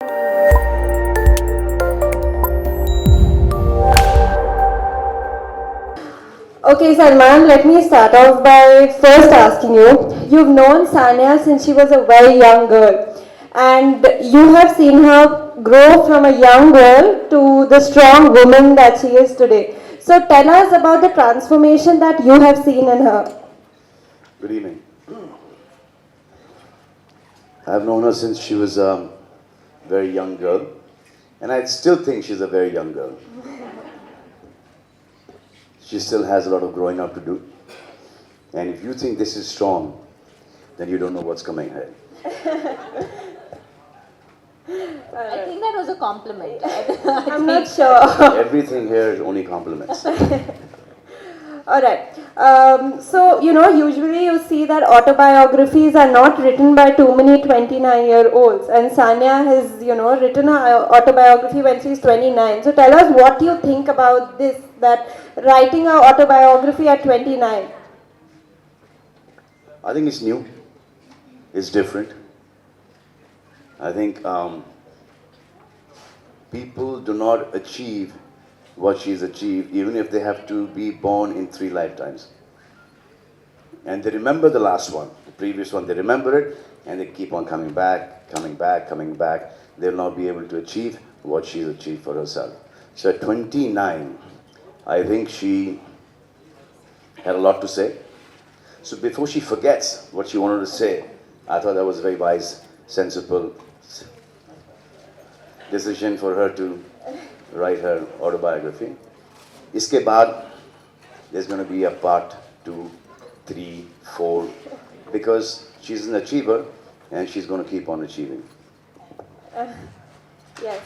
Okay, Salman, let me start off by first asking you. You've known Sania since she was a very young girl, and you have seen her grow from a young girl to the strong woman that she is today. So tell us about the transformation that you have seen in her. Good evening. I've known her since she was a very young girl, and I still think she's a very young girl. She still has a lot of growing up to do. And if you think this is strong, then you don't know what's coming ahead. I think that was a compliment. I'm not sure. Everything here is only compliments. All right. So, usually you see that autobiographies are not written by too many 29-year-olds. And Sania has, written her autobiography when she's 29. So tell us what you think about this, that writing an autobiography at 29. I think it's new. It's different. I think people do not achieve what she's achieved, even if they have to be born in 3 lifetimes. And they remember the last one, the previous one, they remember it, and they keep on coming back, coming back, coming back. They'll not be able to achieve what she's achieved for herself. So at 29, I think she had a lot to say. So before she forgets what she wanted to say, I thought that was a very wise, sensible decision for her to write her autobiography. Iske baad, there's going to be a part 2, 3, 4, because she's an achiever and she's going to keep on achieving. Yes.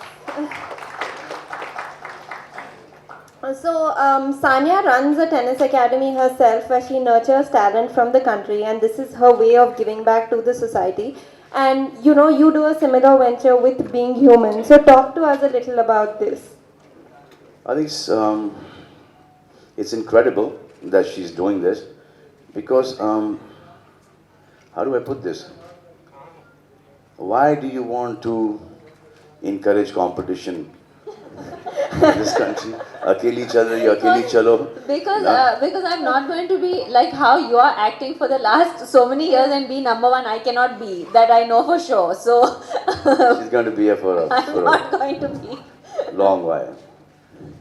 So, Sania runs a tennis academy herself where she nurtures talent from the country, and this is her way of giving back to the society. And you do a similar venture with Being Human. So, talk to us a little about this. I think it's incredible that she's doing this because, how do I put this? Why do you want to encourage competition in this country? Akeli chal rahi, akeli chalo. Because I'm not going to be like how you are acting for the last so many years and be number one. I cannot be. That I know for sure. So She's going to be here for I'm not going to be. a long while.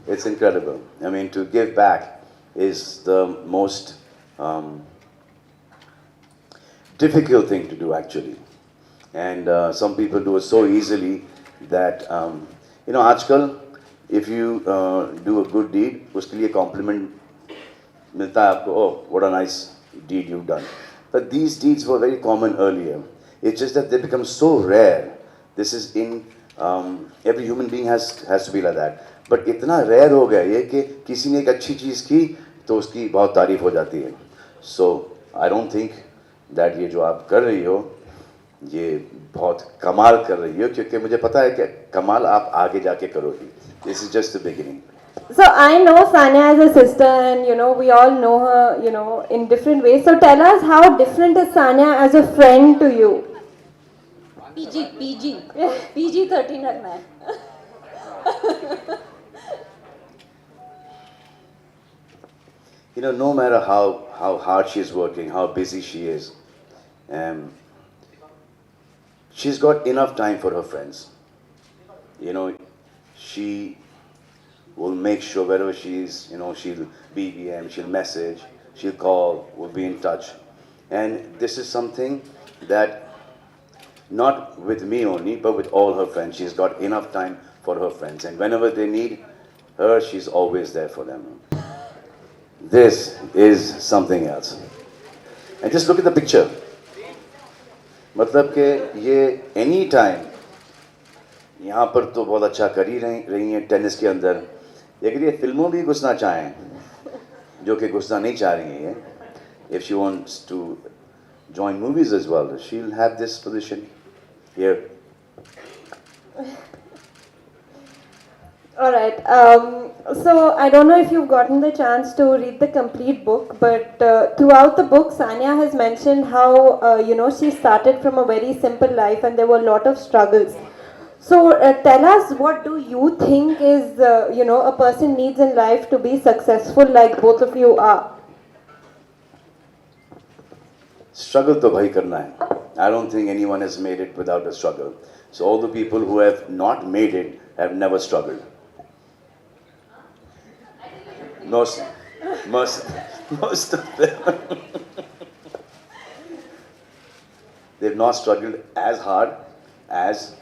It's incredible. I mean, to give back is the most difficult thing to do, actually. And some people do it so easily that, आजकल, if you do a good deed, उसके लिए compliment मिलता है आपको, oh, what a nice deed you've done. But these deeds were very common earlier. It's just that they become so rare. This is in, every human being has to be like that. But इतना rare हो गया ये कि किसी ने एक अच्छी चीज़ की तो उसकी बहुत तारीफ हो जाती है. So I don't think that ये जो आप कर रही हो ये बहुत कमाल कर रही हो, क्योंकि मुझे पता है कि कमाल आप आगे जाके करोगी. This is just the beginning. So I know Sania as a sister, and we all know her, in different ways. So tell us, how different is Sania as a friend to you? PG 13 रखना है. No matter how hard she is working, how busy she is, she's got enough time for her friends. She will make sure wherever she is, she'll BBM, she'll message, she'll call, will be in touch. And this is something that, not with me only, but with all her friends. She's got enough time for her friends. And whenever they need her, she's always there for them. This is something else. And just look at the picture. मतलब कि ये any time, यहाँ पर तो बहुत अच्छा कर ही रही हैं टेनिस के अंदर, लेकिन ये फिल्मों भी घुसना चाहें, जो कि घुसना नहीं चाह रही हैं. If she wants to join movies as well, she'll have this position here. All right. So I don't know if you've gotten the chance to read the complete book, but throughout the book, Sania has mentioned how she started from a very simple life and there were a lot of struggles. So tell us, what do you think is, a person needs in life to be successful like both of you are? Struggle to bhai karna hai. I don't think anyone has made it without a struggle. So all the people who have not made it have never struggled. Most, most of them, they've not struggled as hard as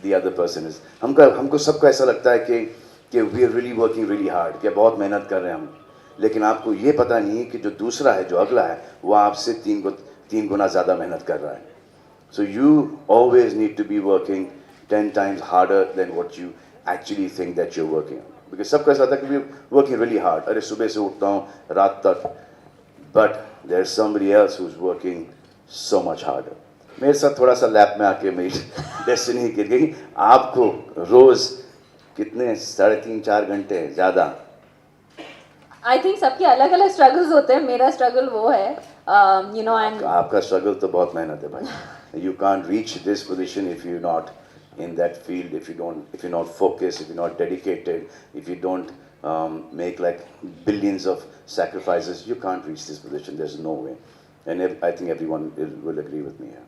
the other person is. हमको सबको ऐसा लगता है कि we are really working really hard, कि बहुत मेहनत कर रहे हैं हम, लेकिन आपको ये पता नहीं है कि जो दूसरा है, जो अगला है, वो आपसे तीन गुना ज़्यादा मेहनत कर रहा है. So you always need to be working 10 times harder than what you actually think that you're working on. Because सबको ऐसा लगता है कि we're working really hard. अरे सुबह से उठता हूँ रात तक, but there's somebody else who's working so much harder. मेरे साथ थोड़ा सा लैब में आके मेरी डेस्टिनी गिर गई. आपको रोज कितने 3.5-4 घंटे ज़्यादा. आई थिंक सबके अलग अलग स्ट्रगल्स होते हैं. मेरा स्ट्रगल वो है, एंड आपका स्ट्रगल तो बहुत मेहनत है भाई. You can't reach this position if you're not in that field, if you're not focused, if you're not dedicated, if you don't make like billions of sacrifices, you can't reach this position. There's no way. And I think everyone will agree with me here.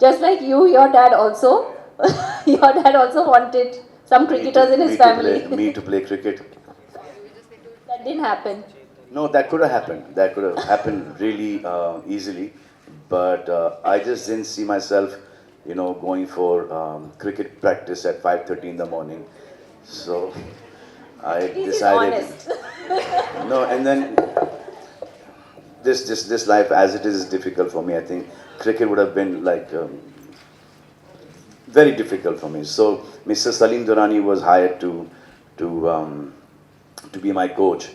just like you, your dad also, your dad also wanted some cricketers in his family. Me to play cricket. That didn't happen. No, that could have happened. That could have happened really easily, but I just didn't see myself, going for cricket practice at 5:30 in the morning. So I This is decided. honest. No, and then this life as it is difficult for me. I think cricket would have been like very difficult for me. So Mr. Salim Durrani was hired to be my coach.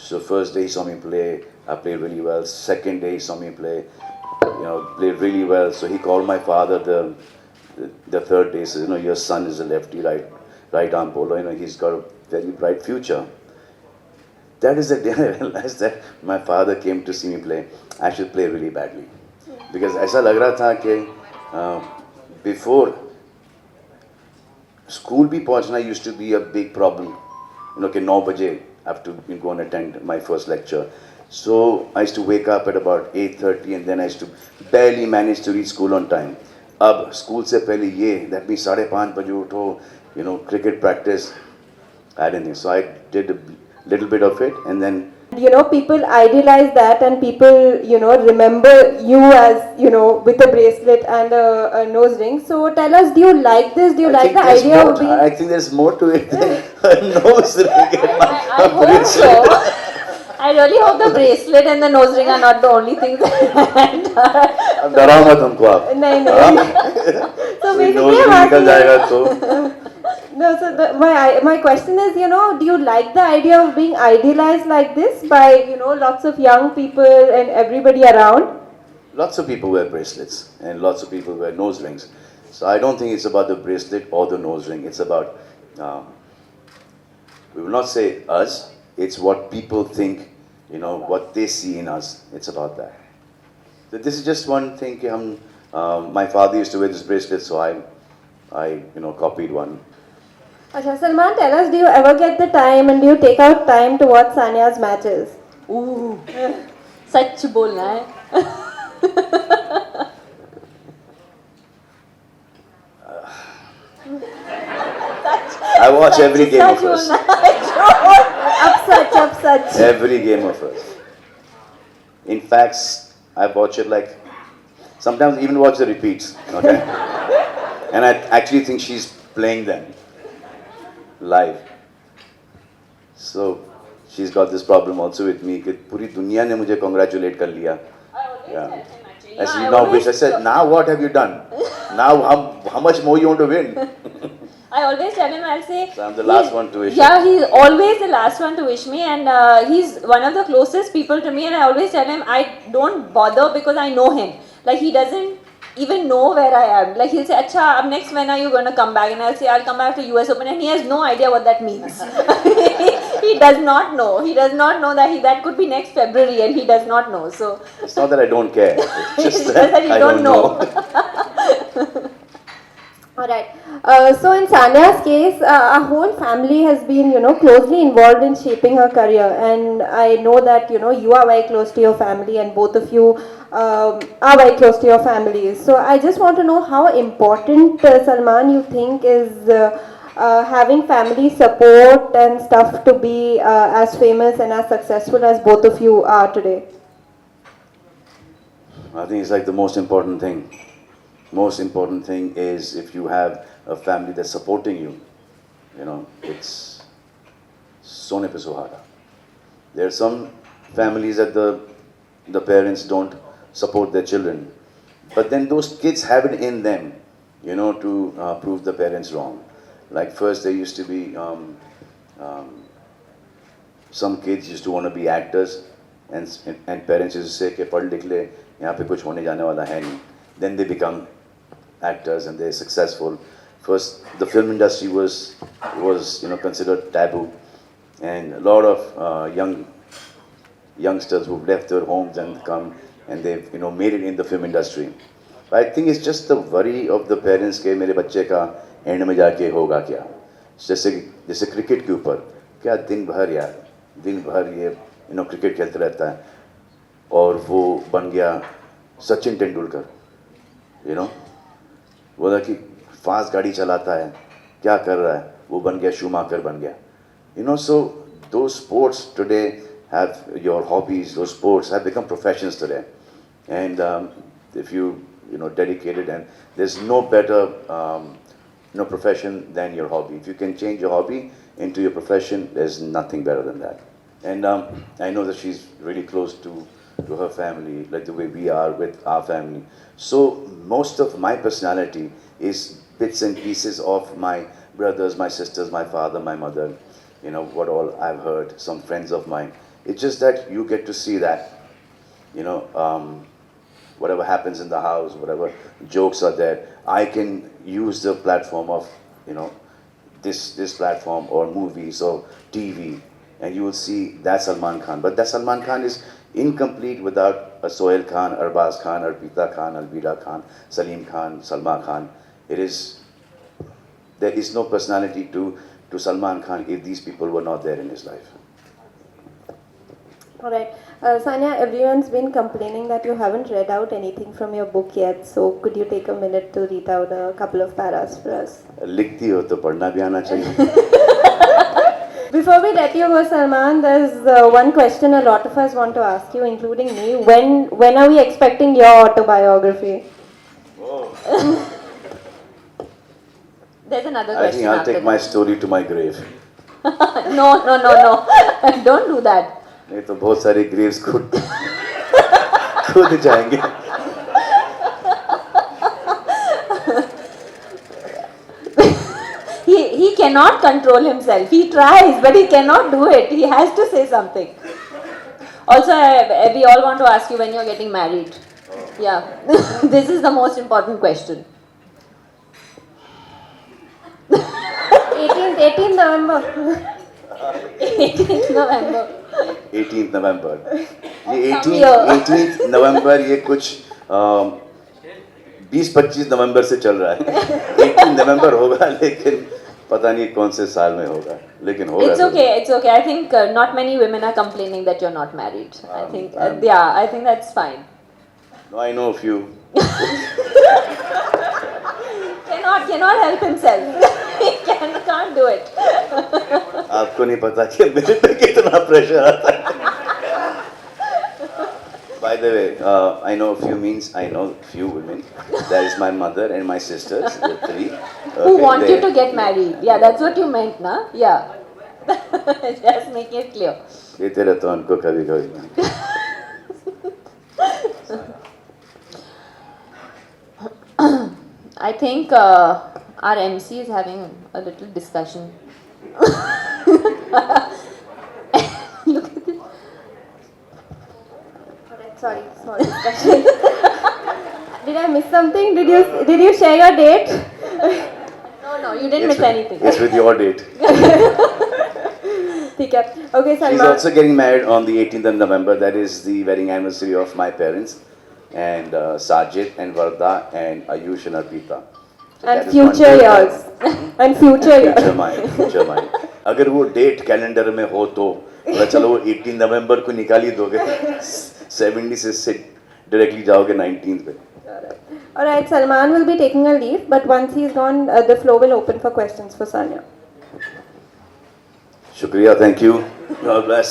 So first day he saw me play, I played really well. Second day he saw me play, played really well. So he called my father the third day. Says, your son is a lefty, right arm bowler. He's got a very bright future. That is the day I realized that my father came to see me play. I should play really badly. Because ऐसा लग रहा था कि before school भी पहुंचना used to be a big problem. कि 9 बजे I have to go and attend my first lecture. So I used to wake up at about 8:30 and then I used to barely manage to reach school on time. अब school से पहले ये, that means 5:30 बजे उठो, cricket practice. I didn't think so. I did a little bit of it and then People idealize that, and people, remember you as, with a bracelet and a nose ring. So tell us, do you like this? Do you like the idea of being... I think there's more to it than a nose ring and I hope so. I really hope the bracelet and the nose ring are not the only things that अब डराओ मत हमको आप. नहीं So knows basically भी I'm निकल asking जाएगा तो. No, so my question is, do you like the idea of being idealized like this by, lots of young people and everybody around? Lots of people wear bracelets and lots of people wear nose rings. So I don't think it's about the bracelet or the nose ring. It's about, we will not say us, it's what people think, what they see in us. It's about that. So this is just one thing. My father used to wear this bracelet, so I copied one. Acha, Salman, tell us, do you ever get the time and do you take out time to watch Sania's matches? Ooh, सच बोलना है. I watch every game of hers. Up such. Every game of hers. In fact, I watch it like, sometimes even watch the repeats, okay? And I actually think she's playing them live. So, she's got this problem also with me, कि पूरी दुनिया ने मुझे congratulate कर लिया. Yeah. I said, now wish. I said, now what have you done? Now how much more you want to win? I always tell him, I'll say... So I'm the last one to wish. Yeah, he's always the last one to wish me, and he's one of the closest people to me, and I always tell him I don't bother because I know him. Like, he doesn't even know where I am. Like, he'll say, Acha, up next when are you going to come back? And I'll say, I'll come back to US Open, and he has no idea what that means. He does not know. He does not know that could be next February, and he does not know. So it's not that I don't care. It's just that you I don't know. All right. So in Sanya's case, our whole family has been, closely involved in shaping her career, and I know that you are very close to your family, and both of you are very close to your families. So I just want to know how important Salman you think is having family support and stuff to be as famous and as successful as both of you are today. I think it's like the most important thing. Most important thing is if you have a family that's supporting you, it's sone pe suhaga. There are some families that the parents don't support their children, but then those kids have it in them, to prove the parents wrong. Like first there used to be um, some kids used to want to be actors, and parents used to say कि पढ़ लिख ले यहाँ पे कुछ होने जाने वाला है नहीं. Then they become actors and they're successful. First, the film industry was considered taboo, and a lot of youngsters who've left their homes and come and they've made it in the film industry. But I think it's just the worry of the parents के मेरे बच्चे का and में जाके होगा क्या. जैसे जैसे क्रिकेट के ऊपर क्या दिन भर ये क्रिकेट खेलते रहता है और वो बन गया सचिन तेंदुलकर. वो था कि फास्ट गाड़ी चलाता है, क्या कर रहा है, वो बन गया शूमाकर बन गया. So those sports today have your hobbies, those sports have become professions today. And if you dedicated, and there's no better profession than your hobby. If you can change your hobby into your profession, there's nothing better than that. And I know that she's really close to her family, like the way we are with our family. So most of my personality is bits and pieces of my brothers, my sisters, my father, my mother, what all I've heard, some friends of mine. It's just that you get to see that, whatever happens in the house, whatever jokes are there, I can use the platform of, this platform or movies or TV, and you will see that Salman Khan. But that Salman Khan is incomplete without a Sohail Khan, Arbaz Khan, Arpita Khan, Alvira Khan, Salim Khan, Salma Khan. There is no personality to Salman Khan if these people were not there in his life. All right. Sanya, everyone's been complaining that you haven't read out anything from your book yet. So could you take a minute to read out a couple of paras for us? लिखती हो तो पढ़ना भी आना चाहिए. Before we let you go, Salman, there's one question a lot of us want to ask you, including me. When are we expecting your autobiography? There's another I question. think I'll after take my story to my grave. No. Don't do that. नहीं तो बहुत सारे Graves खुद जाएंगे. He cannot control himself. He tries, but he cannot do it. He has to say something. Also, we all want to ask you when you're getting married. Yeah. This is the most important question. 18th November. 18th November. 18th November. ये Some year. 18th November ये कुछ 20-25 नवंबर से चल रहा है. 18 नवंबर होगा, लेकिन पता नहीं कौन से साल में होगा, लेकिन होगा. It's okay. I think not many women are complaining that you're not married. I think I think that's fine. No, I know a few. Cannot help himself. He can't do it. आपको नहीं पता कि मेरे पे कितना pressure आता है. By the way, I know a few means I know few women. That is my mother and my sisters, the three. Who want you to get married? Yeah, that's what you meant, na? Yeah. Just make it clear. देते रहता हूँ उनको कभी कभी. I think our MC is having a little discussion. Look at this. Sorry. Did I miss something? Did you share your date? No, you didn't miss anything. It's with your date. ठीक है. Okay, She's Salman. also getting married on the 18th of November. That is the wedding anniversary of my parents, and Sajid and Varda and Ayush and Arpita. that And is future one day. yours. And future yours. Future mind अगर वो date calendar में हो तो बोला चलो वो 18 नवंबर को निकाल ही दोगे 70 से डायरेक्टली जाओगे 19 पे Alright, Salman will be taking a leave, but once he's gone, the floor will open for questions for Sanya. शुक्रिया थैंक यू गॉड ब्लेस